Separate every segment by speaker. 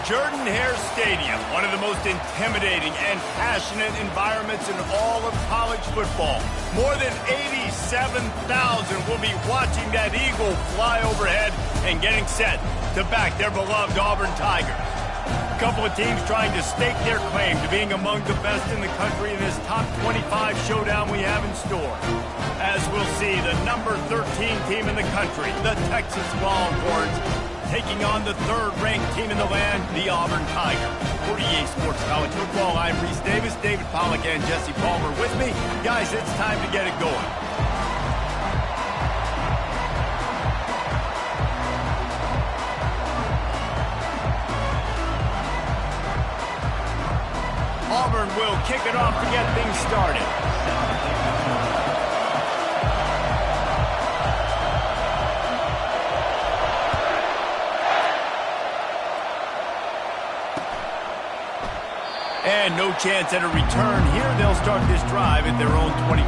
Speaker 1: Jordan-Hare Stadium, one of the most intimidating and passionate environments in all of college football. More than 87,000 will be watching that Eagle fly overhead and getting set to back their beloved Auburn Tigers. A couple of teams trying to stake their claim to being among the best in the country in this top 25 showdown we have in store. As we'll see, the number 13 team in the country, the Texas Longhorns, taking on the third-ranked team in the land, the Auburn Tigers. For EA Sports College Football, I'm Reese Davis, David Pollack, and Jesse Palmer with me. Guys, it's time to get it going. Auburn will kick it off to get things started. And no chance at a return here. They'll start this drive at their own 25.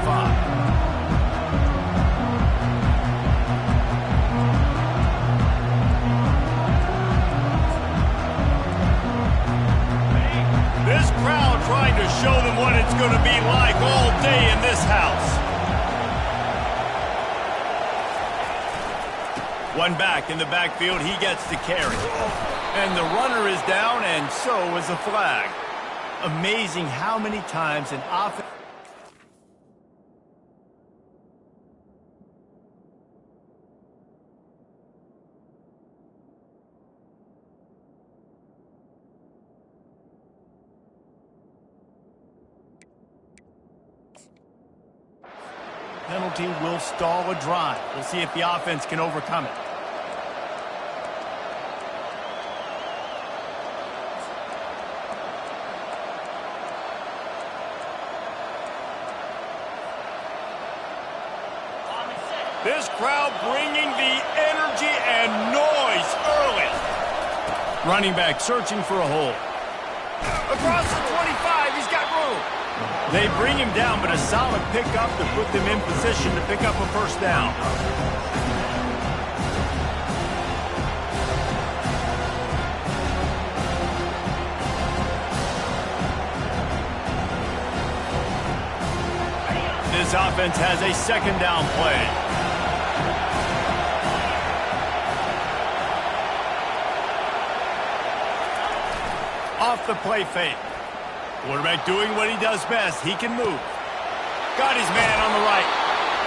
Speaker 1: This crowd trying to show them what it's going to be like all day in this house. One back in the backfield. He gets the carry. And the runner is down, and so is a flag. Amazing how many times an offense... Penalty will stall a drive. We'll see if the offense can overcome it. This crowd bringing the energy and noise early. Running back searching for a hole. Across the 25, he's got room. They bring him down, but a solid pickup to put them in position to pick up a first down. This offense has a second down play. Off the play fake. Quarterback doing what he does best. He can move. Got his man on the right.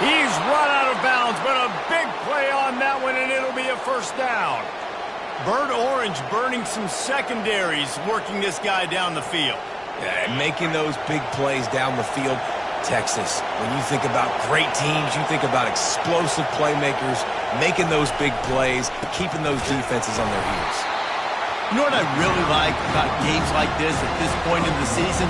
Speaker 1: He's run out of bounds, but a big play on that one, and it'll be a first down. Bird Orange burning some secondaries, working this guy down the field.
Speaker 2: Yeah, and making those big plays down the field. Texas, when you think about great teams, you think about explosive playmakers, making those big plays, keeping those defenses on their heels.
Speaker 1: You know what I really like about games like this at this point in the season?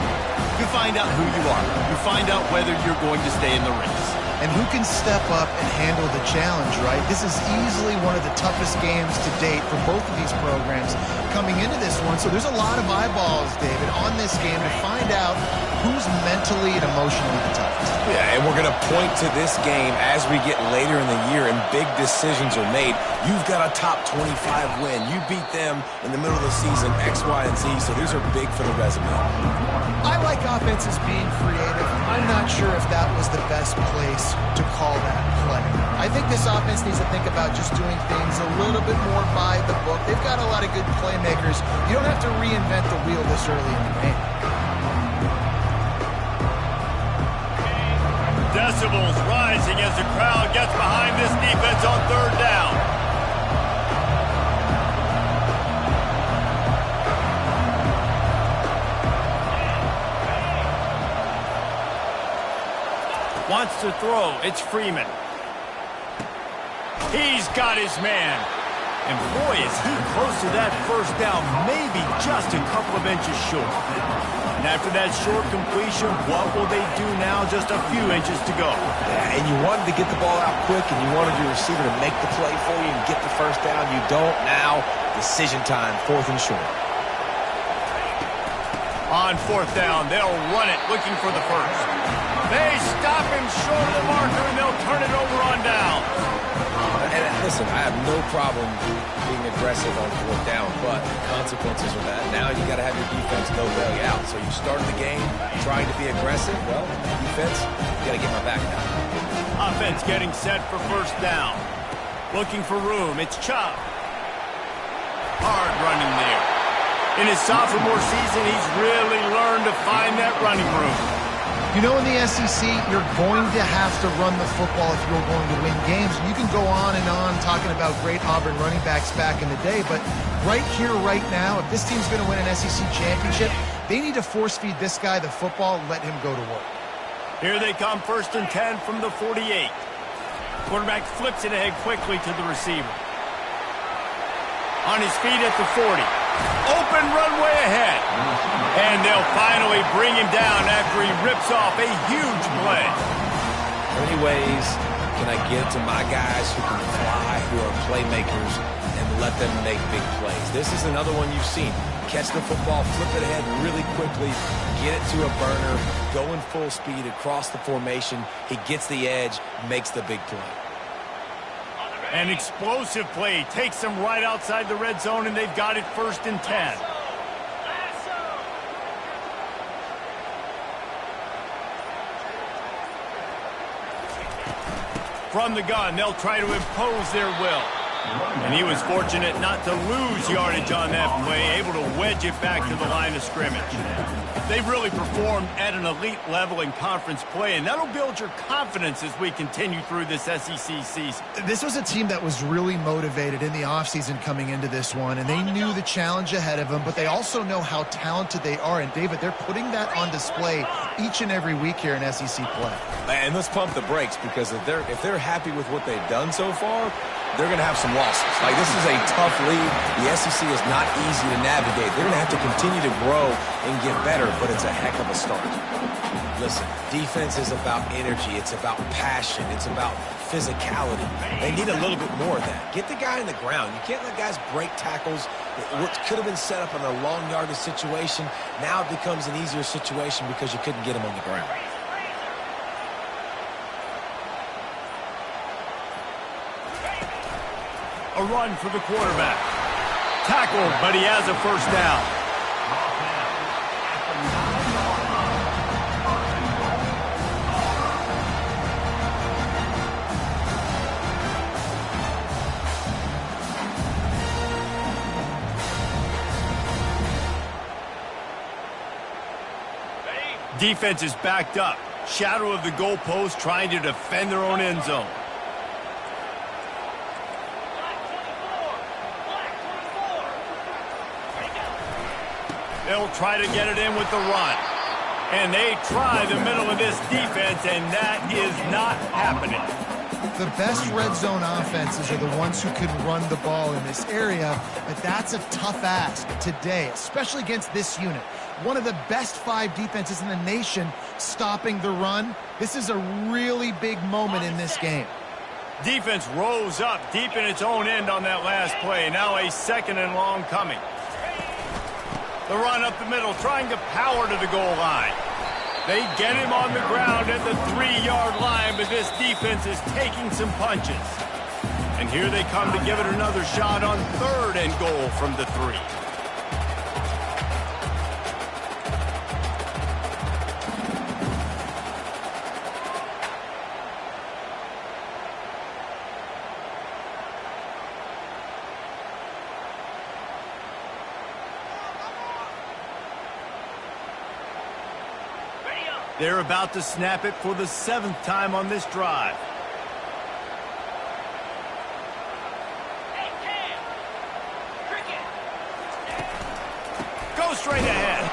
Speaker 1: You find out who you are. You find out whether you're going to stay in the race.
Speaker 3: And who can step up and handle the challenge, right? This is easily one of the toughest games to date for both of these programs coming into this one. So there's a lot of eyeballs, David, on this game to find out who's mentally and emotionally the toughest.
Speaker 2: Yeah, and we're going to point to this game as we get later in the year and big decisions are made. You've got a top 25 win. You beat them in the middle of the season, X, Y, and Z, so these are big for the resume.
Speaker 3: I like offenses being creative. I'm not sure if that was the best place to call that play. I think this offense needs to think about just doing things a little bit more by the book. They've got a lot of good playmakers. You don't have to reinvent the wheel this early in the game.
Speaker 1: Decibels rising as the crowd gets behind this defense on third down. Wants to throw. It's Freeman. He's got his man. And boy, is he close to that first down, maybe just a couple of inches short. And after that short completion, what will they do now? Just a few inches to go.
Speaker 2: Yeah, and you wanted to get the ball out quick, and you wanted your receiver to make the play for you and get the first down. You don't now. Decision time, fourth and short.
Speaker 1: On fourth down, they'll run it, looking for the first. They stop him short of the marker, and they'll turn it over on down.
Speaker 2: And Listen, I have no problem being aggressive on fourth down, but consequences of that. Now you got to have your defense no bail you out. So you started the game trying to be aggressive. Well, defense, you got to get my back now.
Speaker 1: Offense getting set for first down. Looking for room. It's Chubb. Hard running there. In his sophomore season, he's really learned to find that running room.
Speaker 3: You know, in the SEC, you're going to have to run the football if you're going to win games. You can go on and on talking about great Auburn running backs back in the day, but right here, right now, if this team's going to win an SEC championship, they need to force feed this guy the football and let him go to work.
Speaker 1: Here they come, 1st and 10 from the 48. Quarterback flips it ahead quickly to the receiver. On his feet at the 40. Open runway ahead. And they'll finally bring him down after he rips off a huge play.
Speaker 2: How many ways can I get to my guys who can fly, who are playmakers, and let them make big plays? This is another one you've seen. Catch the football, flip it ahead really quickly, get it to a burner, go in full speed across the formation. He gets the edge, makes the big play.
Speaker 1: An explosive play takes them right outside the red zone, and they've got it 1st and 10. From the gun, they'll try to impose their will. And he was fortunate not to lose yardage on that play, able to wedge it back to the line of scrimmage. They've really performed at an elite level in conference play, and that'll build your confidence as we continue through this SEC season.
Speaker 3: This was a team that was really motivated in the offseason coming into this one, and they knew the challenge ahead of them, but they also know how talented they are. And, David, they're putting that on display each and every week here in SEC play.
Speaker 2: And let's pump the brakes, because if they're happy with what they've done so far, they're going to have some losses. Like, this is a tough league. The SEC is not easy to navigate. They're going to have to continue to grow and get better, but it's a heck of a start. Listen, defense is about energy. It's about passion. It's about physicality. They need a little bit more of that. Get the guy on the ground. You can't let guys break tackles. What could have been set up in a long yardage situation, now it becomes an easier situation because you couldn't get him on the ground.
Speaker 1: A run for the quarterback. Tackled, but he has a first down. Defense is backed up. Shadow of the goalpost, trying to defend their own end zone. They'll try to get it in with the run. And they try the middle of this defense, and that is not happening.
Speaker 3: The best red zone offenses are the ones who can run the ball in this area, but that's a tough ask today, especially against this unit. One of the best 5 defenses in the nation stopping the run. This is a really big moment in this game.
Speaker 1: Defense rose up deep in its own end on that last play. Now a 2nd and long coming. The run up the middle, trying to power to the goal line. They get him on the ground at the 3-yard line, but this defense is taking some punches. And here they come to give it another shot on 3rd and goal from the 3. They're about to snap it for the 7th time on this drive. Go straight ahead.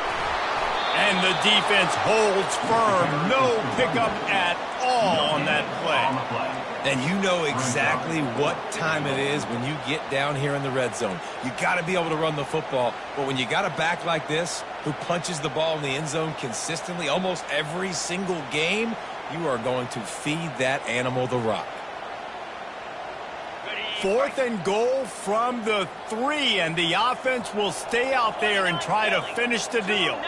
Speaker 1: And the defense holds firm. No pickup at all on that play.
Speaker 2: And you know exactly what time it is when you get down here in the red zone. You got to be able to run the football. But when you got a back like this who punches the ball in the end zone consistently almost every single game, you are going to feed that animal the rock.
Speaker 1: 4th and goal from the 3, and the offense will stay out there and try to finish the deal.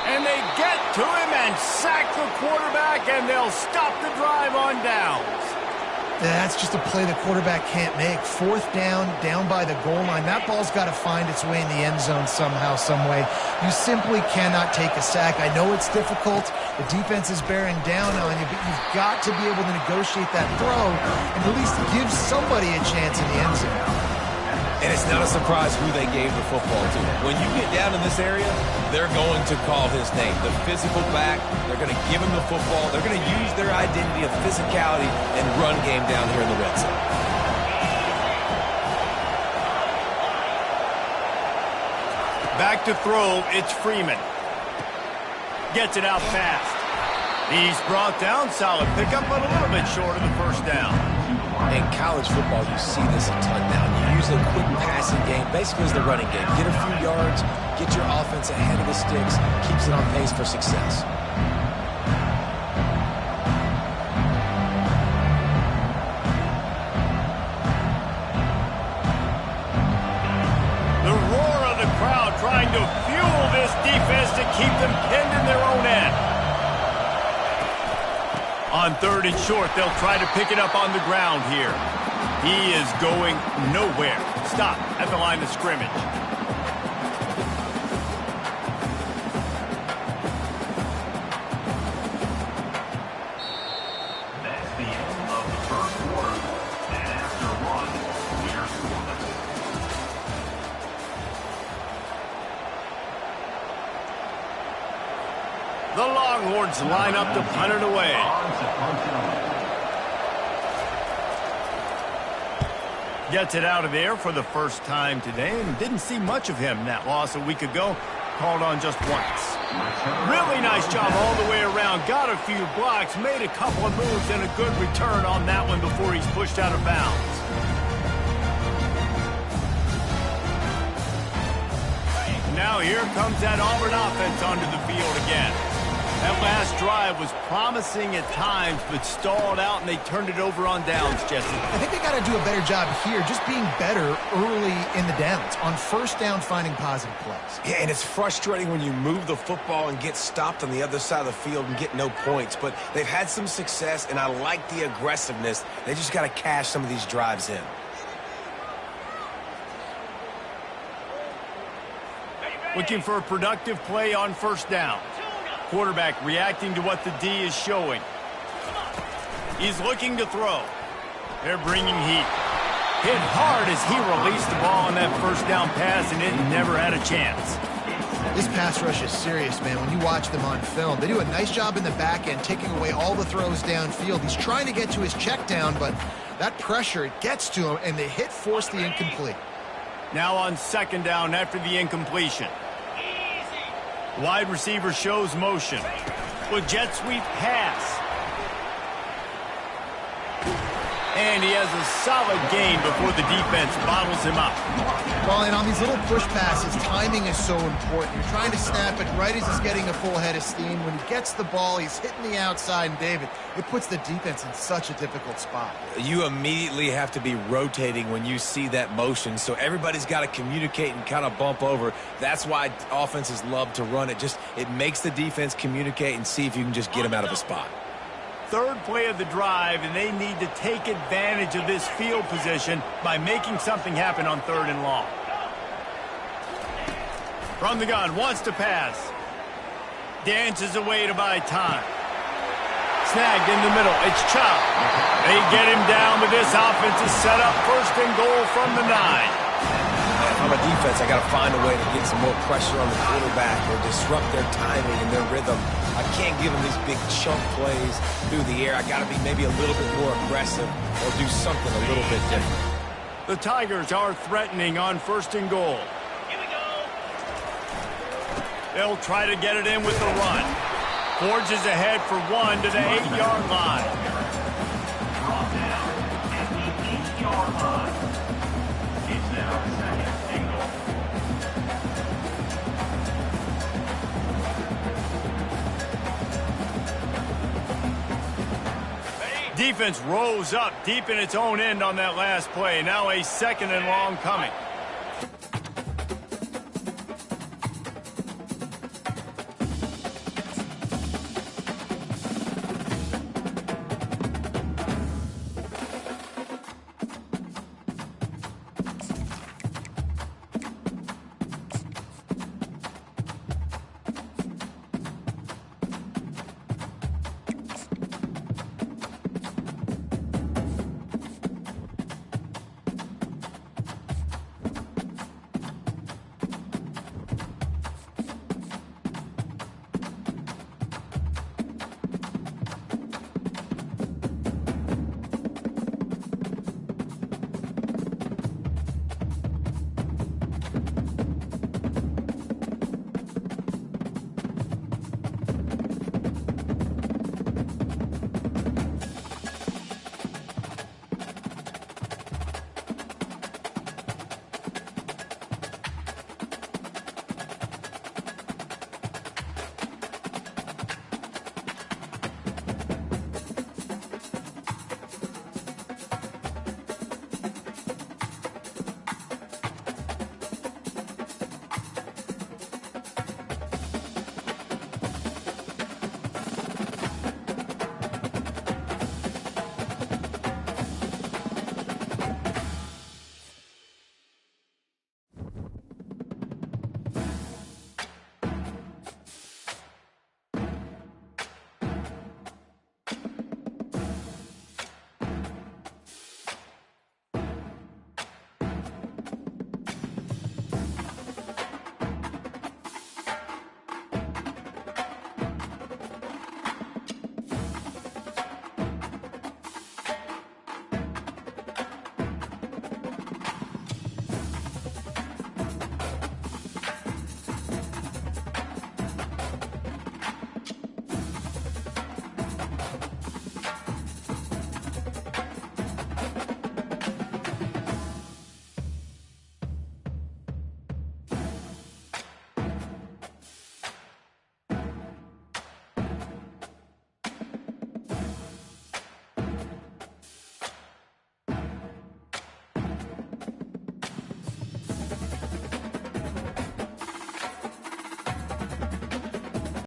Speaker 1: And they get to him, and and sack the quarterback, and they'll stop the drive on downs.
Speaker 3: That's just a play the quarterback can't make. Fourth down, down by the goal line. That ball's got to find its way in the end zone somehow, some way. You simply cannot take a sack. I know it's difficult. The defense is bearing down on you, but you've got to be able to negotiate that throw and at least give somebody a chance in the end zone.
Speaker 2: And it's not a surprise who they gave the football to. When you get down in this area, they're going to call his name. The physical back, they're going to give him the football. They're going to use their identity of physicality and run game down here in the red zone.
Speaker 1: Back to throw, it's Freeman. Gets it out fast. He's brought down, solid pickup, but a little bit short of the first down.
Speaker 2: In college football, you see this a ton now. You use a quick passing game, basically as the running game. Get a few yards, get your offense ahead of the sticks, keeps it on pace for success.
Speaker 1: The roar of the crowd trying to fuel this defense to keep them pinned in their own end. On third and short, they'll try to pick it up on the ground here. He is going nowhere. Stop at the line of scrimmage.
Speaker 4: That's the end of the first quarter. And after one, we are scoreless.
Speaker 1: The Longhorns line up to punt it away. Gets it out of there for the first time today, and didn't see much of him. That loss a week ago, called on just once. Really nice job all the way around. Got a few blocks, made a couple of moves, and a good return on that one before he's pushed out of bounds. Now here comes that Auburn offense onto the field again. That last drive was promising at times, but stalled out, and they turned it over on downs, Jesse.
Speaker 3: I think they got to do a better job here, just being better early in the downs. On first down, finding positive plays.
Speaker 2: Yeah, and it's frustrating when you move the football and get stopped on the other side of the field and get no points. But they've had some success, and I like the aggressiveness. They just got to cash some of these drives in.
Speaker 1: Looking for a productive play on first down. Quarterback reacting to what the D is showing. He's looking to throw. They're bringing heat. Hit hard as he released the ball on that first down pass, and it never had a chance.
Speaker 3: This pass rush is serious, man. When you watch them on film, they do a nice job in the back end, taking away all the throws downfield. He's trying to get to his check down, but that pressure, it gets to him, and the hit forced the incomplete.
Speaker 1: Now on second down after the incompletion. Wide receiver shows motion. With jet sweep pass. And he has a solid gain before the defense bottles him up.
Speaker 3: Well, and on these little push passes, timing is so important. You're trying to snap it right as he's getting a full head of steam. When he gets the ball, he's hitting the outside, and David, it puts the defense in such a difficult spot.
Speaker 2: You immediately have to be rotating when you see that motion, so everybody's got to communicate and kind of bump over. That's why offenses love to run it. It makes the defense communicate and see if you can just get them out of a spot.
Speaker 1: Third play of the drive, and they need to take advantage of this field position by making something happen on third and long. From the gun, wants to pass. Dances away to buy time. Snagged in the middle. It's Chop. They get him down, but this offense is set up first and goal from the 9.
Speaker 2: If I'm a defense, I got to find a way to get some more pressure on the quarterback or disrupt their timing and their rhythm. I can't give them these big chunk plays through the air. I got to be maybe a little bit more aggressive or do something a little bit different.
Speaker 1: The Tigers are threatening on first and goal. They'll try to get it in with the run. Forges ahead for one to the 8-yard line.
Speaker 4: Drop down at the 8-yard line. It's now second and goal.
Speaker 1: Defense rose up deep in its own end on that last play. Now a second and long coming.